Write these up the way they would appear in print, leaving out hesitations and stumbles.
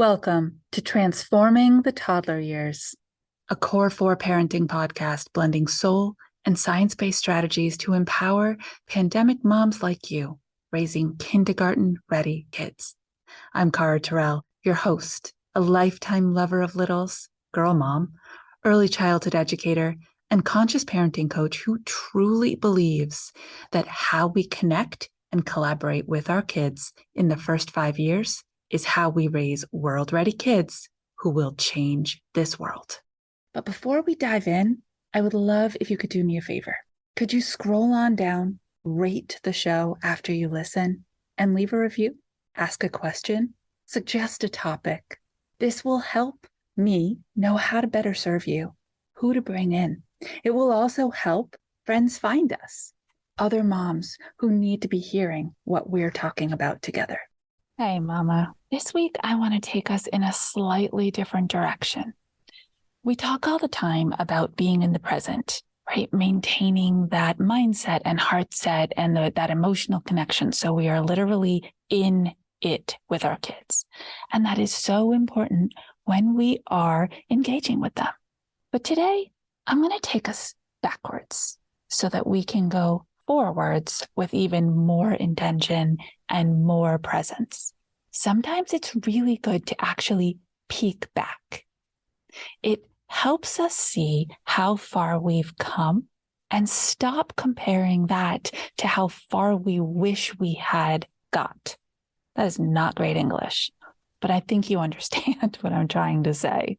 Welcome to Transforming the Toddler Years, a Core 4 parenting podcast blending soul and science-based strategies to empower pandemic moms like you, raising kindergarten-ready kids. I'm Cara Tyrrell, your host, a lifetime lover of littles, girl mom, early childhood educator, and conscious parenting coach who truly believes that how we connect and collaborate with our kids in the first 5 years is how we raise world-ready kids who will change this world. But before we dive in, I would love if you could do me a favor. Could you scroll on down, rate the show after you listen, and leave a review, ask a question, suggest a topic. This will help me know how to better serve you, who to bring in. It will also help friends find us, other moms who need to be hearing what we're talking about together. Hey, Mama. This week, I want to take us in a slightly different direction. We talk all the time about being in the present, right? Maintaining that mindset and heart set and that emotional connection. So we are literally in it with our kids. And that is so important when we are engaging with them. But today, I'm going to take us backwards so that we can go forwards with even more intention and more presence. Sometimes it's really good to actually peek back. It helps us see how far we've come and stop comparing that to how far we wish we had got. That is not great English, but I think you understand what I'm trying to say.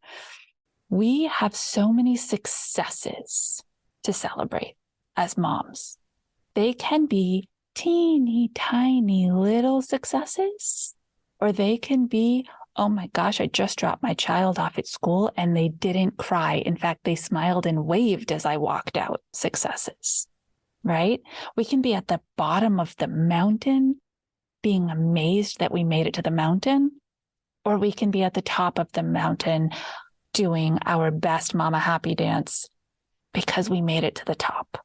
We have so many successes to celebrate as moms. They can be teeny tiny little successes, or they can be, oh my gosh, I just dropped my child off at school and they didn't cry. In fact, they smiled and waved as I walked out. Successes, right? We can be at the bottom of the mountain being amazed that we made it to the mountain, or we can be at the top of the mountain doing our best mama happy dance because we made it to the top.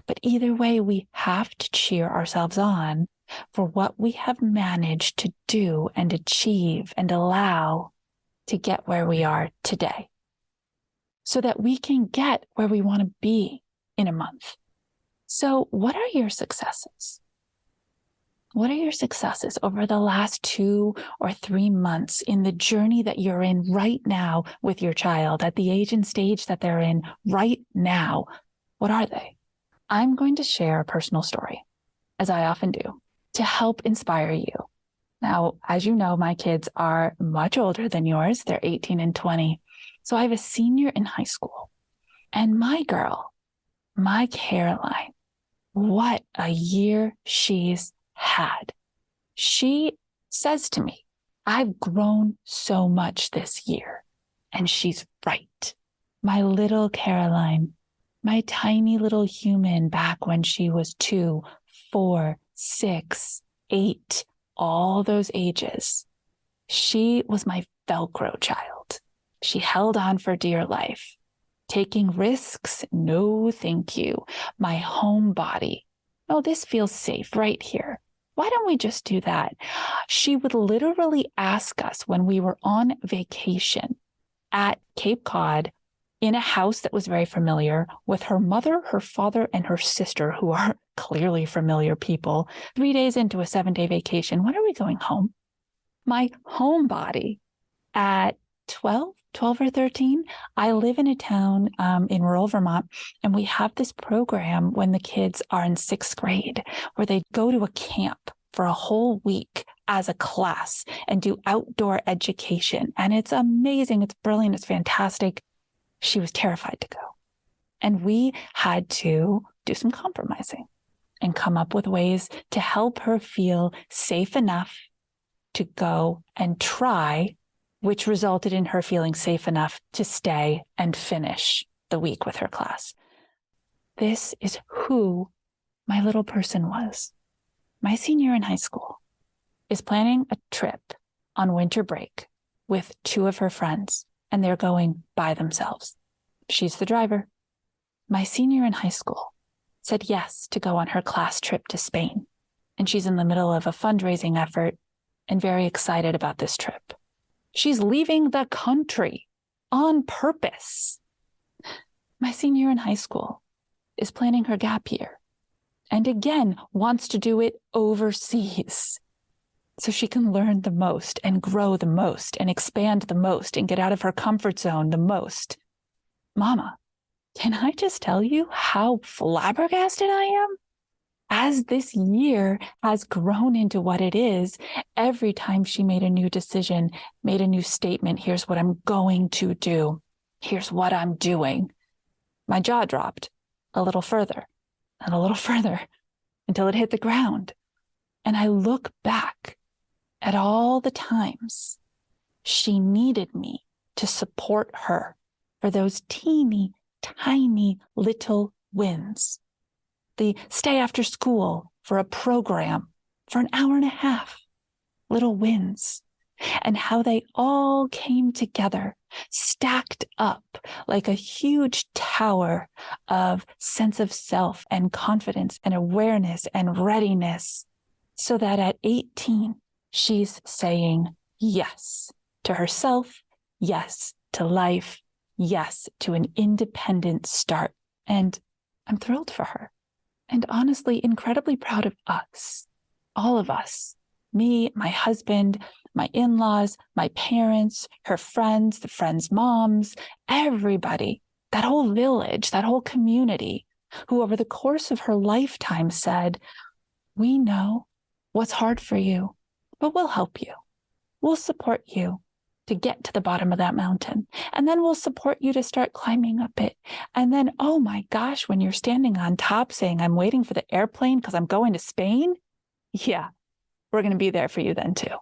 But either way, we have to cheer ourselves on for what we have managed to do and achieve and allow to get where we are today so that we can get where we want to be in a month. So what are your successes? What are your successes over the last 2 or 3 months in the journey that you're in right now with your child at the age and stage that they're in right now? What are they? I'm going to share a personal story, as I often do, to help inspire you. Now, as you know, my kids are much older than yours. They're 18 and 20. So I have a senior in high school. And my girl, my Caroline, what a year she's had. She says to me, I've grown so much this year. And she's right. My little Caroline, my tiny little human back when she was 2, 4, 6, 8, all those ages. She was my velcro child. She held on for dear life. Taking risks? No, thank you. My homebody. Oh, this feels safe right here. Why don't we just do that? She would literally ask us when we were on vacation at Cape Cod in a house that was very familiar with her mother, her father, and her sister, who are clearly familiar people. 3 days into a 7-day vacation, when are we going home? My homebody at 12 or 13, I live in a town in rural Vermont, and we have this program when the kids are in 6th grade where they go to a camp for a whole week as a class and do outdoor education. And it's amazing. It's brilliant. It's fantastic. She was terrified to go. And we had to do some compromising and come up with ways to help her feel safe enough to go and try, which resulted in her feeling safe enough to stay and finish the week with her class. This is who my little person was. My senior in high school is planning a trip on winter break with 2 of her friends, and they're going by themselves. She's the driver. My senior in high school said yes to go on her class trip to Spain, and she's in the middle of a fundraising effort and very excited about this trip. She's leaving the country on purpose. My senior year in high school is planning her gap year and again wants to do it overseas so she can learn the most and grow the most and expand the most and get out of her comfort zone the most. Mama, can I just tell you how flabbergasted I am? As this year has grown into what it is, every time she made a new decision, made a new statement, here's what I'm going to do, here's what I'm doing, my jaw dropped a little further and a little further until it hit the ground. And I look back at all the times she needed me to support her for those teeny, tiny little wins. The stay after school for a program for an hour and a half, little wins, and how they all came together, stacked up like a huge tower of sense of self and confidence and awareness and readiness, so that at 18, she's saying yes to herself, yes to life, yes to an independent start. And I'm thrilled for her. And honestly, incredibly proud of us, all of us, me, my husband, my in-laws, my parents, her friends, the friends' moms, everybody, that whole village, that whole community, who over the course of her lifetime said, we know what's hard for you, but we'll help you. We'll support you to get to the bottom of that mountain. And then we'll support you to start climbing up it. And then, oh my gosh, when you're standing on top saying, I'm waiting for the airplane because I'm going to Spain. Yeah, we're going to be there for you then too.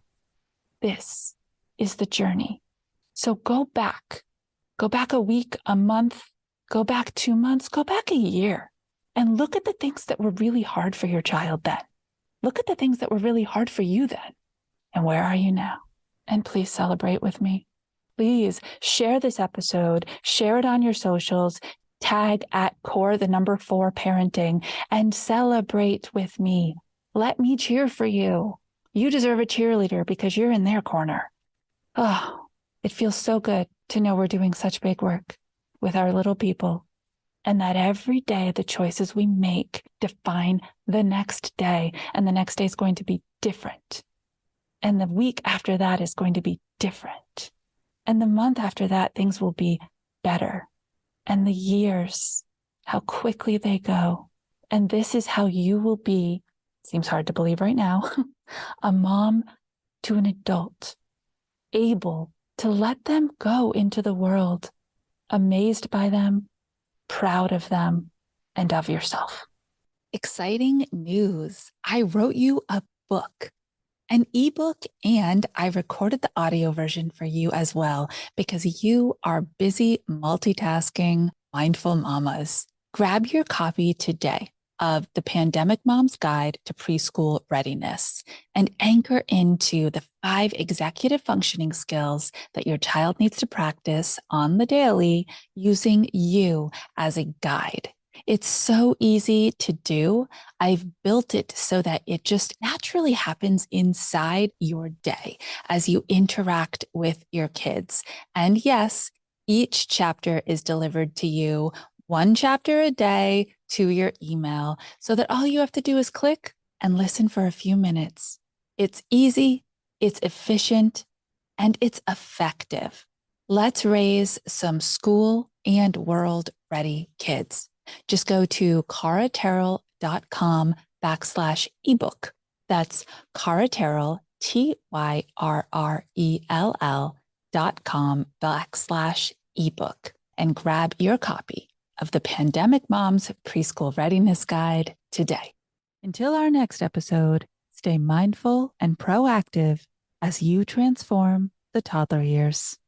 This is the journey. So go back a week, a month, go back 2 months, go back a year, and look at the things that were really hard for your child then. Look at the things that were really hard for you then. And where are you now? And please celebrate with me. Please share this episode, share it on your socials, tag at core4 parenting, and celebrate with me. Let me cheer for you. You deserve a cheerleader because you're in their corner. Oh, it feels so good to know we're doing such big work with our little people, and that every day the choices we make define the next day, and the next day is going to be different. And the week after that is going to be different. And the month after that, things will be better. And the years, how quickly they go. And this is how you will be, seems hard to believe right now, a mom to an adult, able to let them go into the world, amazed by them, proud of them, and of yourself. Exciting news. I wrote you a book. An ebook, and I recorded the audio version for you as well, because you are busy multitasking, mindful mamas. Grab your copy today of The Pandemic Mom's Guide to Preschool Readiness and anchor into the 5 executive functioning skills that your child needs to practice on the daily using you as a guide. It's so easy to do. I've built it so that it just naturally happens inside your day as you interact with your kids. And yes, each chapter is delivered to you 1 chapter a day to your email so that all you have to do is click and listen for a few minutes. It's easy, it's efficient, and it's effective. Let's raise some school and world ready kids. Just go to caratyrrell.com/ebook. That's Cara Tyrrell, TYRRELL.com/ebook, and grab your copy of the Pandemic Mom's Preschool Readiness Guide today. Until our next episode, stay mindful and proactive as you transform the toddler years.